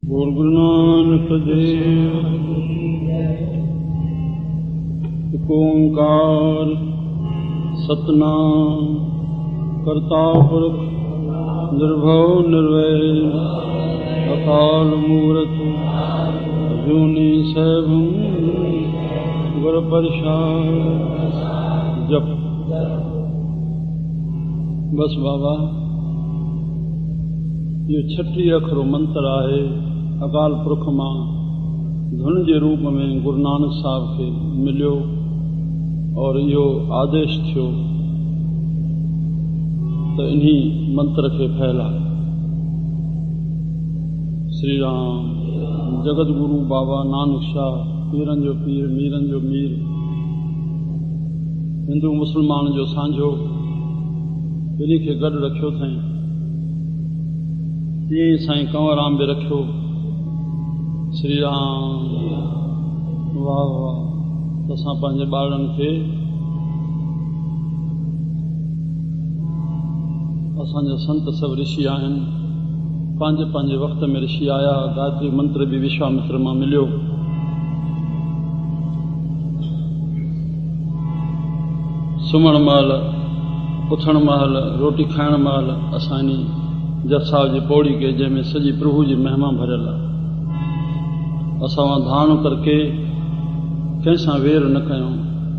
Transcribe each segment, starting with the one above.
बोल गुरु नानक देव। एक ओंकार सतनाम करता पुरख निर्भव निर्वैर अकाल मूर्त अजूनी सैभं गुर प्रसाद। जप बस बाबा ये 36 अखरो मंत्र आहे अकाल पुरख मां धुन जे रूप में गुरु नानक साहब के मिलियो और इहो आदेश थियो तो इन्हीं मंत्र के फैलाए। श्री राम जगत गुरु बाबा नानक शाह पीरन जो पीर मीरन जो मीर हिंदू मुसलमान जो सांझो इन्हीं के गॾु रखियो अथई। तीअं साईं कंवराम बि रखियो। श्री राम वाह वाह। असां पंहिंजे ॿारनि खे असांजा संत सभु ऋषि आहिनि, पंहिंजे पंहिंजे वक़्त में ऋषि आया। गायत्री मंत्र बि विश्वामित्र मां मिलियो। सुम्हण महिल उथण महिल रोटी खाइण महिल असांजी जप साहिब जी पौड़ी के जंहिंमें सॼी प्रभु जी महिमा भरियल आहे। असां धारणो करके कंहिंसां वेर न कयूं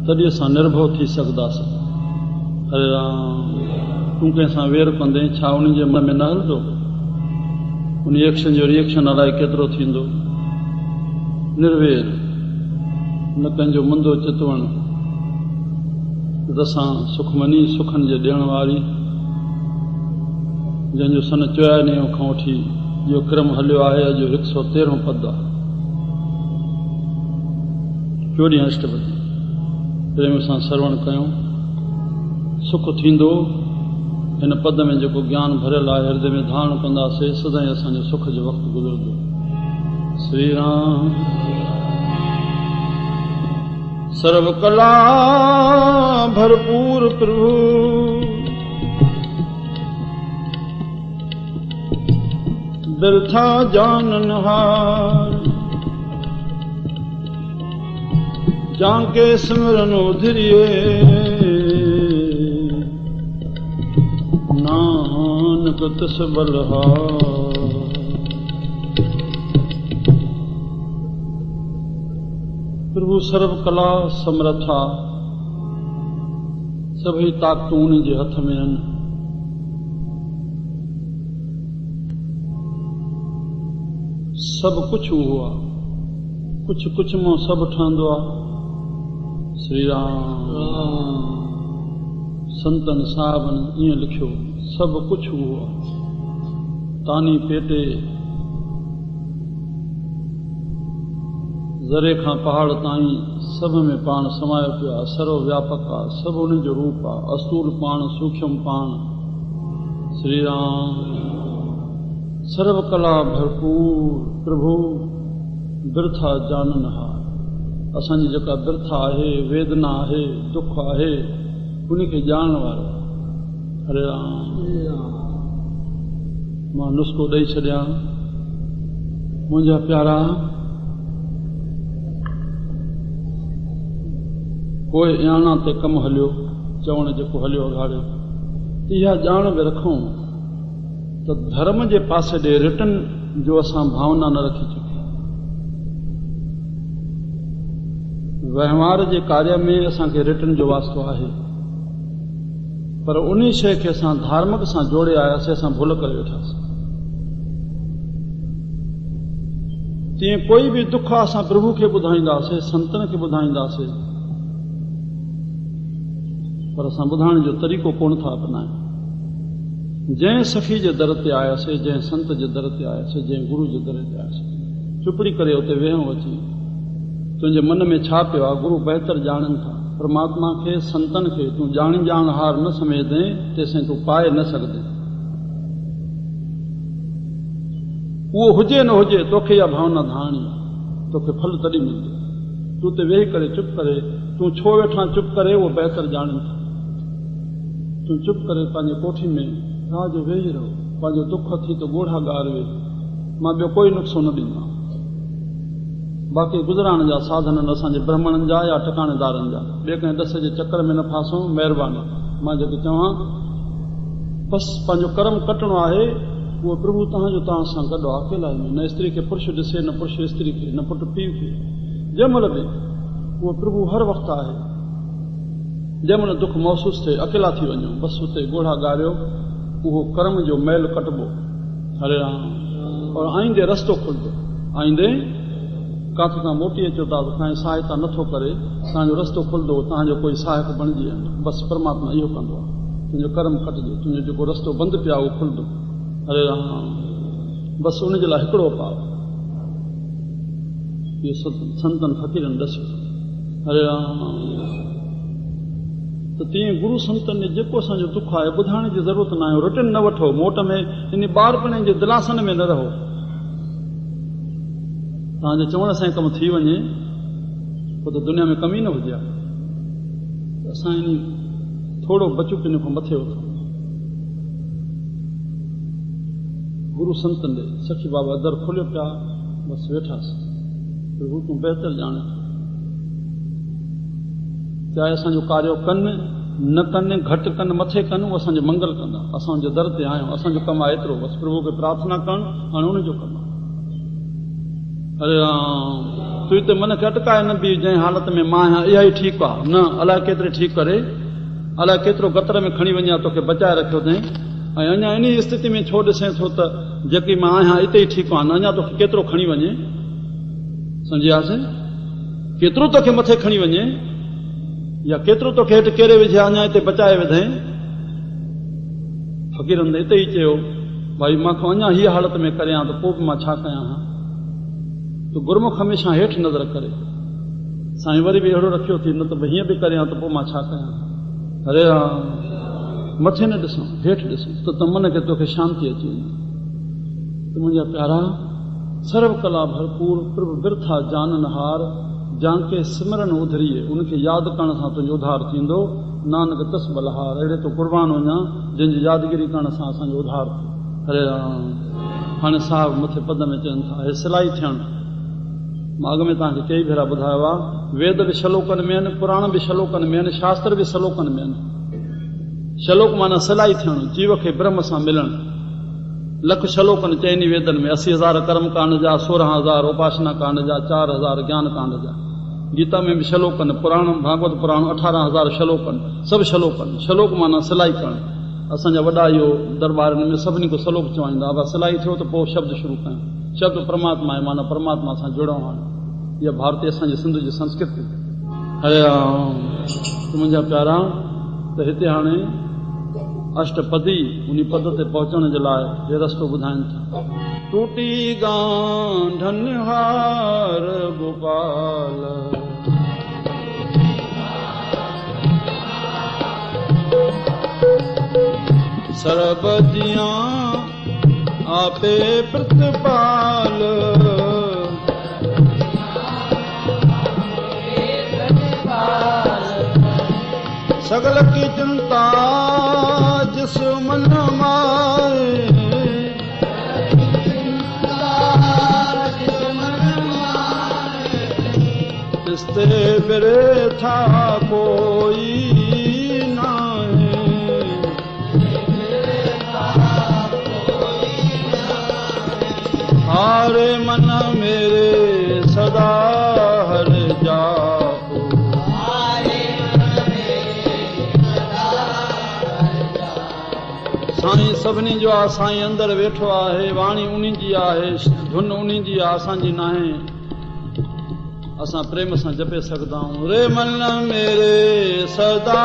तॾहिं असां निर्भव थी सघंदासीं। हरे राम। तूं कंहिंसां वेर कंदे छा उन्हनि जे मन में न हलंदो? उन एक्शन जो रिएक्शन अलाए केतिरो थींदो। निर्वेर न कंहिंजो मुंदो चितवण असां सुखमनी सुखनि जे ॾियण वारी जंहिंजो सन 94 खां वठी इहो क्रम हलियो आहे। अॼु 113 पद आहे। 24 अष्टपदी प्रेम सां श्रवण कयूं। सुख थींदो। हिन पद में जेको ज्ञान भरियल आहे हृदय में धारण कंदासीं सदाईं असांजो सुख जो वक़्तु गुज़रंदो। श्री राम। सर्व कला भरपूर प्रभु बिरथा जाननहार जाके सिमरन उधरिए नानक तिस बलहार। प्रभु सर्व कला समर्था सभी ताक़तूं उन जे हथ में आहिनि। सभु कुझु उहो आहे। कुझु कुझु मां सभु ठहंदो आहे। श्री राम। संतन साहबनि ईअं लिखियो सभु कुझु उहो आहे। तानी पेटे ज़रे खां पहाड़ ताईं सभ में पाण समायो पियो आहे। सर्व व्यापक आहे। सभु उन जो रूप आहे। अस्तूल पाण सूक्ष्म पाण। श्री राम। सर्व कला भरपूर प्रभु बिरथा जाननहार। असांजी जेका बिरथा आहे वेदना आहे दुख आहे उनखे ॼाणण वारो। हरे राम। मां नुस्ख़ो ॾेई छॾियां। मुंहिंजा प्यारा पोइ याना ते कमु हलियो चवण जेको हलियो अघाड़ियो इहा ॼाण बि रखूं त धर्म जे पासे ॾे रिटन जो असां भावना न रखी चुकी। वहिंवार जे कार्य में असांखे रिटन जो वास्तो आहे पर उन शइ खे असां धार्मिक सां जोड़े आयासीं। असां भुल करे वेठासीं। तीअं कोई बि दुख असां प्रभु खे ॿुधाईंदासीं संतन खे ॿुधाईंदासीं पर असां ॿुधाइण जो तरीक़ो कोन था अपनायूं। जंहिं सखी जे दर ते आयासीं जंहिं संत जे दर ते आयासीं जंहिं गुरु जे दर ते आयासीं चुपड़ी करे उते वेहूं अची तुंहिंजे मन में छा पियो आहे गुरु बहितर ॼाणनि था। परमात्मा खे संतन खे तूं ॼाणहार न समेझे तेसिताईं तूं पाए न सघंदे। उहो हुजे न हुजे तोखे इहा भावना धारणी आहे। तोखे फल तॾहिं मिलंदो। तूं ते वेही करे चुप करे तूं छो वेठा चुप करे उहो बहितर ॼाणनि था। तूं चुप करे पंहिंजे कोठी में राज वेही रहो। पंहिंजो दुख थी तो ॻोढ़ा ॻार वे मां ॿियो कोई नुस्ख़ो न ॾींदो। बाक़ी गुज़राइण जा साधन असांजे ब्राह्मणनि जा या टिकाणेदारनि जा, ॿिए कंहिं ॾस जे चकर में न फासूं, महिरबानी। मां जेके चवां बसि पंहिंजो कर्म कटणो आहे, उहो प्रभु तव्हांजो तव्हां सां गॾु आहे, अकेला में। न स्त्री खे पुरुष ॾिसे, न पुरुष स्त्री खे, न पुटु पीउ खे। जंहिं महिल बि उहो प्रभु हर वक़्तु आहे। जंहिं महिल दुख महसूसु थिए, अकेला थी वञो, बसि उते ॻोढ़ा ॻारियो, उहो कर्म जो मैल कटबो। हरे राम। और आईंदे रस्तो खुलंदो। आईंदे काथे खां मोटी अचो था त कंहिं सहायता नथो करे, तव्हांजो रस्तो खुलंदो, तव्हांजो कोई सहायक बणिजी वेंदो। बसि परमात्मा इहो कंदो आहे, तुंहिंजो कर्म कटिजे, तुंहिंजो जेको रस्तो बंदि पियो आहे उहो खुलंदो। हरे राम। बसि उनजे लाइ हिकिड़ो उपाउ, इहो संतनि फ़क़ीरनि ॾसियो। हरे राम। त तीअं गुरू संतनि जे जेको असांजो दुख आहे ॿुधाइण जी ज़रूरत न आहे, रिटर्न न वठो, मोट में इन ॿारपणे जे दिलासन में न रहो। तव्हांजे चवण सां कमु थी वञे पोइ त दुनिया में कमी न हुजे। असां इन थोरो बचू पिन खां मथे वठूं। गुरू संतनि ॾे सखी बाबा दर खोलियो पिया, बसि वेठासीं। प्रभु तूं बहितर ॼाणे, चाहे असांजो कार्य कनि न कनि, घटि कनि मथे कनि, उहो असांजो मंगल कंदा। असांजे दर ते आहियूं, असांजो कमु आहे एतिरो, बसि प्रभु खे प्रार्थना करणु, हाणे उनजो कमु आहे। अरे राम। तूं हिते मन खे अटकाए न बि, जंहिं हालत में मां आहियां इहा ई ठीकु आहे, न अलाए केतिरे ठीकु करे, अलाए केतिरो गतर में खणी वञा तोखे बचाए रखियो अथई, ऐं अञा इन स्थिति में छो ॾिसें थो त जेकी मां आहियां हिते ई ठीकु आहे, न अञा तोखे केतिरो खणी वञे। सम्झियासीं? केतिरो तोखे मथे खणी वञे, या केतिरो तोखे हेठि केरे विझे, अञा हिते बचाए विधई। फ़क़ीरनि हिते ई चयो, भाई मूंखे अञा हीअ हालत में करियां त पोइ बि मां छा कयां हा। तो गुरमुख हमेशह हेठि नज़र करे, साईं वरी बि अहिड़ो रखियो थी, न त हीअं बि करियां त पोइ मां छा कयां। हरे राम। मथे न ॾिसूं, हेठि ॾिसूं त मन खे तोखे शांती अची वञे। त मुंहिंजा प्यारा, सर्व कला भरपूर प्रभु बिरथा जानन हार, जांके सिमरन उधरिए, उनखे यादि करण सां तुंहिंजो उधार थींदो। नानक तस बलहार। अहिड़े तो कुर्बान वञा जंहिंजी यादगिरी करण सां असांजो उधार थिए। हरे राम। हाणे साहिब मथे पद में चवनि था, हे सिलाई थियणु। मां अॻ में तव्हांखे कई भेरा ॿुधायो आहे, वेद बि श्लोकनि में आहिनि, पुराण बि श्लोकनि में आहिनि, शास्त्र बि श्लोकनि में आहिनि। श्लोक माना सिलाई थियणु, जीव खे ब्रह्म सां मिलणु। लख श्लोकनि चइनि वेदनि में, 80,000 कर्म कांड जा, 16,000 उपासना कांड जा, 4,000 ज्ञान कांड जा। गीता में बि श्लोकनि, पुराण भागवत पुराण 18,000 श्लोकनि, सभु श्लोकनि। श्लोक माना सिलाई करणु। असांजा वॾा इहो दरबारनि में सभिनी को श्लोक चवाईंदा, अब सिलाई थियो त पोइ शब्द शुरू कयूं। शब्द परमात्मा आहे, माना परमात्मा सां जुड़ूं। हाणे इहा भारतीय असांजी सिंध जी संस्कृति। हरे राम। मुंहिंजा प्यारा, त हिते हाणे अष्टपदी उन पद ते पहुचण जे लाइ हे रस्तो ॿुधाइनि था। टूटी गांढन हार गोपाल, सरबदियां आपे प्रतिपाल, सगल की चिंता जिस मन माए, तिसते बिरे था कोई नाहे, हारे मन मेरे सदा हर जापो, साईं सभिनी जो आहे। साईं अंदरि वेठो आहे, वाणी उन्ही जी आहे, धुन उन्ही जी आहे, असांजी न आहे। असां प्रेम सां जपे सघंदा आहियूं। रे मन मेरे सदा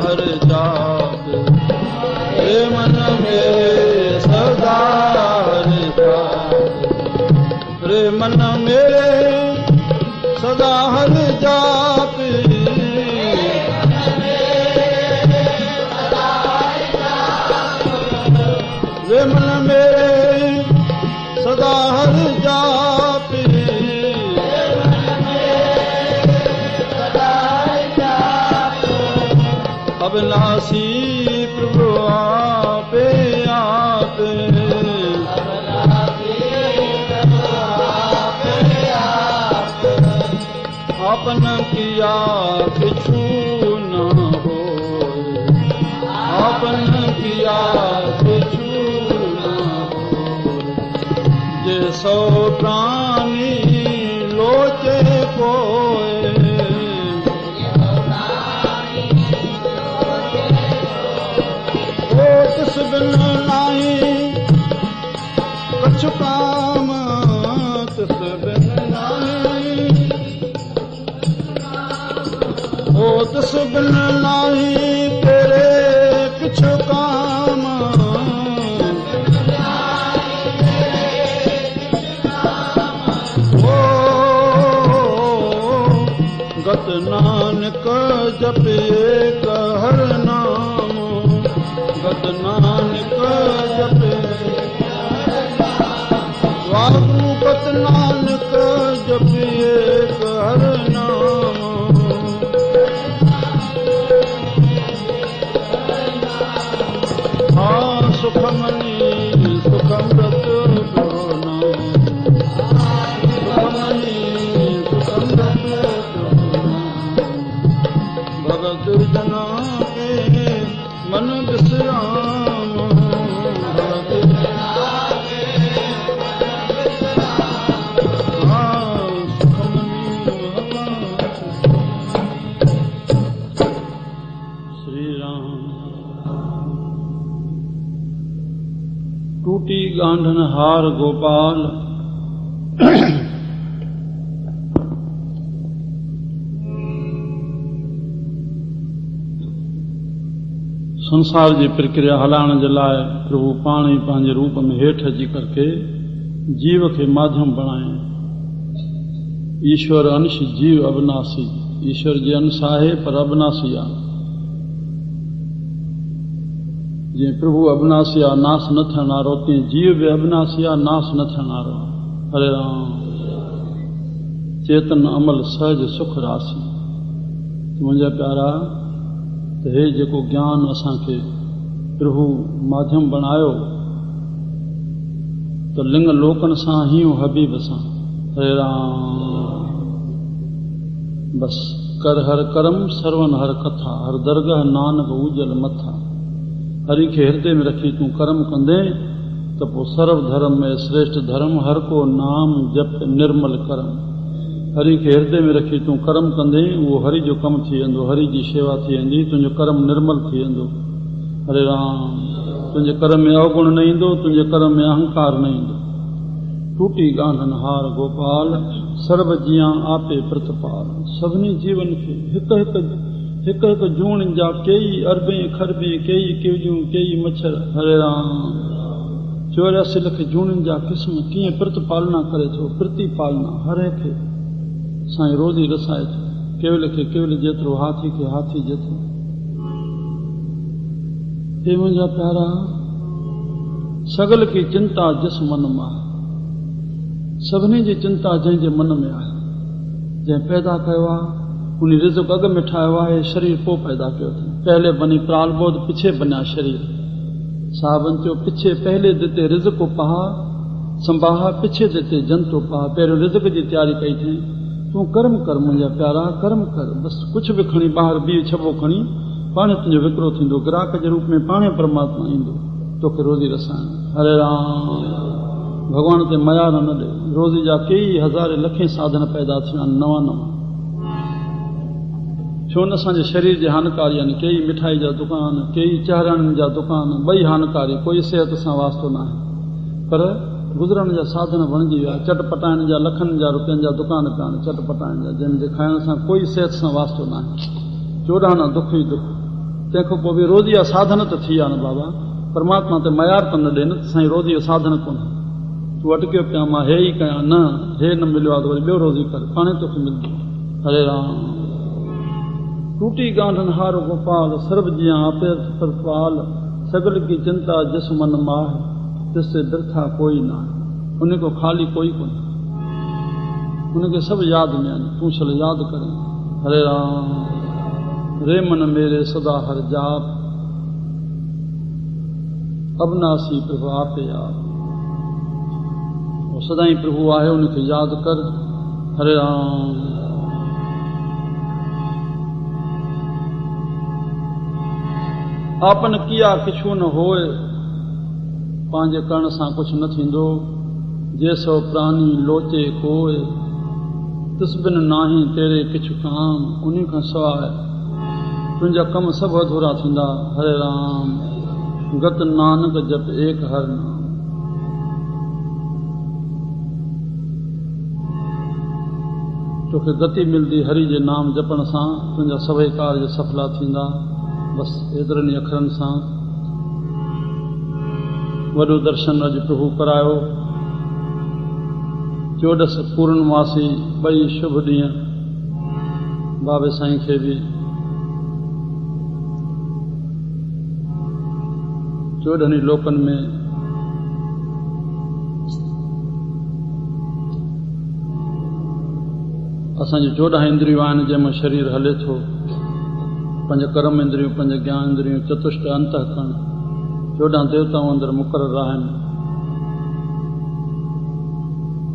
हर जाप, रे मन मेरे सदा हर जाप, रे मन मेरे सदा हर जाप, रे मन मेरे सदा हर जाप, अविनाशी प्रभु आपे आपे, आपन किया किछु न हो, आपन किया किछु न हो। जे सो प्राणी लोचे कोय, ओ तिस बिन नाही कछु काम, तिस बिन नाही, ओ तिस बिन नाही तेरे किछु काम। ओ गत नानक जपे हर नाम, गत नानक जपे वागु, गत नानक जपे हर नाम। हाँ सुखमनी सुखमृत प्रोना, सुखमनी सुखमृत प्रोना। भगत जना के मन विश्राम, भगत जना के हाँ सुखमनी। श्री राम। टूटी गांढन हार गोपाल, संसार जी प्रक्रिया हलाइण जे लाइ प्रभु पाण ई पंहिंजे रूप में हेठि अची करके जीव के माध्यम बणाए। ईश्वर अंश जीव अविनाशी, ईश्वर जे अंश आहे पर अविनाशी आहे। जीअं प्रभु अविनाशी आहे, नाश न थियण वारो, तीअं जीव बि अविनाशी आहे, नाश न थियण वारो आहे। हरे राम। चेतन अमल सहज सुख राशि। मुंहिंजा प्यारा, त हे जेको ज्ञान असांखे प्रभु माध्यम बणायो, त लिंग लोकन सां ही हबीब सां। हरे राम। बस कर हर कर्म सर्वन हर कथा, हर दरगाह नानक उजल मथा। हरि खे हृदय में रखी तूं कर्म कंदे त पोइ सर्व धर्म में श्रेष्ठ धर्म, हर को नाम जप निर्मल कर्म। हरि खे हृदय में रखी तूं कर्म कंदे, उहो हरि जो कमु थी वेंदो, हरि जी शेवा थी वेंदी, तुंहिंजो कर्म निर्मल थी वेंदो। हरे राम। तुंहिंजे कर्म में अवगुण न ईंदो, तुंहिंजे कर्म में अहंकार न ईंदो। टूटी गांढन हार गोपाल, सर्व जियां आपे प्रतिपाल। सभिनी जीवन खे हिकु हिकु जूण जा कई अरबे खरबे, कई केवियूं, कई मच्छर। हरे राम। 84 लख जूणनि जा क़िस्म कीअं प्रतिपालना करे थो, प्रतिपालना हर खे साईं रोज़ी रसाए थो। केवल खे केवल जेतिरो, हाथी खे हाथी जेतिरो। हे मुंहिंजा प्यारा, सगल की चिंता जिस मन मां, सभिनी जी चिंता जंहिंजे मन में आहे। जंहिं पैदा कयो आहे उन रिज़्क़ अॻ में ठाहियो आहे, शरीर पोइ पैदा कयो अथई। पहले बनी प्राल बोध, पिछे बनिया शरीर। साहबन चयो पिछे पहले देते रिज़्क़ पहा, संभाहा पिछे देते जंतु पहा। पहिरियों रिज़्क़ जी तयारी कई थी। तूं कर्म कर मुंहिंजा प्यारा, कर्म कर। बस कुछ भी खणी ॿाहिरि बीह छॿो खणी, पाणे तुंहिंजो विकिरो थींदो। ग्राहक जे रूप में पाणे परमात्मा ईंदो तोखे रोज़ी रसाइण। हरे राम। भॻवान ते मयार न ॾे। रोज़ी जा कई हज़ारे लखे साधन पैदा थिया आहिनि, नवां नवां। छो न असांजे शरीर जे हानिकारी आहिनि। कई मिठाई जा दुकान, कई चाराणनि जा दुकान, ॿई हानिकारी, कोई सिहत सां वास्तो न आहे। पर गुज़रण जा साधन बणिजी विया। चटपटाइण जा लखनि जा रुपयनि जा दुकान पिया आहिनि, चटपटाइण जा, जंहिंजे खाइण सां कोई सिहत सां वास्तो न आहे। चोॾाणा दुख ई दुख। तंहिंखां पोइ बि रोज़ी जा साधन त थी विया न बाबा, परमात्मा ते मयार त न ॾे न, साईं रोज़ी जो साधन कोन्हे। तूं अटकियो पिया, मां हे ई कयां, न हे न मिलियो आहे त वरी ॿियो रोज़ी कर, पाणे तोखे मिलंदो। हरे राम। टूटी गांढन हार गोपाल, सर्व जियां आपे प्रतिपाल। सगल की चिंता जिस मन माह, तिससे बिरथा कोई ना है। उन को खाली कोई कोन्हे, उनखे सभु यादि में आहिनि। तूं छल यादि कर। हरे राम। रे मन मेरे सदा हर जाप, अविनाशी प्रभु आपे आप। सदाई प्रभु आहे, उनखे यादि कर। हरे राम। आपन किया किछु न होए, पांजे करण सां कुछ न थींदो। जैसो प्राणी लोचे कोए, तिस बिन नाही तेरे किछु काम। उन्हीं खां सवाइ तुंहिंजा कम सभु अधूरा थींदा। हरे राम गत नानक जप एक हर नाम। तोखे गति मिलदी हरि जे नाम जपण सां, तुंहिंजा सभई कार्य सफला थींदा। बस एतिरनि अखरनि सां वॾो दर्शन अॼु प्रभु करायो। 14 पूर्णमासी ॿई शुभ ॾींहं बाबे साईं खे बि 14 लोकनि में असांजी 14 इंद्रियूं आहिनि जंहिंमें शरीर हले थो। 5 कर्म इंद्रियूं, 5 ज्ञान इंद्रियूं, चतुष्ट अंतःकरण, 14 देवताऊं अंदरि मुक़रर आहिनि।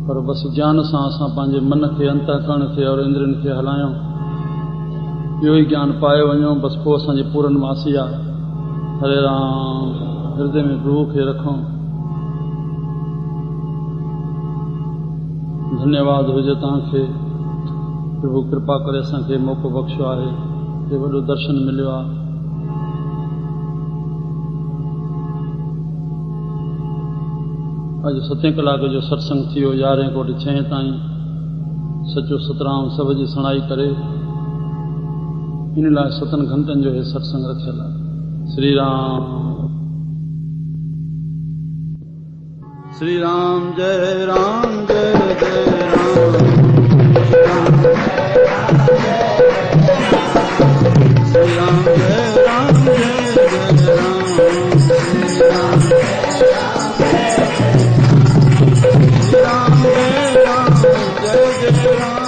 पर बसि ज्ञान सां असां पंहिंजे मन खे, अंतःकरण खे और इंद्रियनि खे हलायूं, इहो ई ज्ञान पाए वञूं। बसि पोइ असांजी पूर्णमासी आहे। हरे राम हृदय में प्रभु खे रखूं। धन्यवाद हुजे तव्हांखे, प्रभु कृपा करे असांखे मौक़ो बख़्शियो आहे, हे वॾो दर्शन मिलियो आहे। अॼु 7 कलाक जो सत्संग थी वियो, 11 कोटि 6 ताईं सचो सतराम सभ जी सुणाई करे। इन लाइ 7 घंटनि जो हे सत्संग रखियल आहे। श्री राम श्री राम जय राम जय जय राम। श्री राम जय राम जय जय राम। श्री राम जय राम जय जय राम।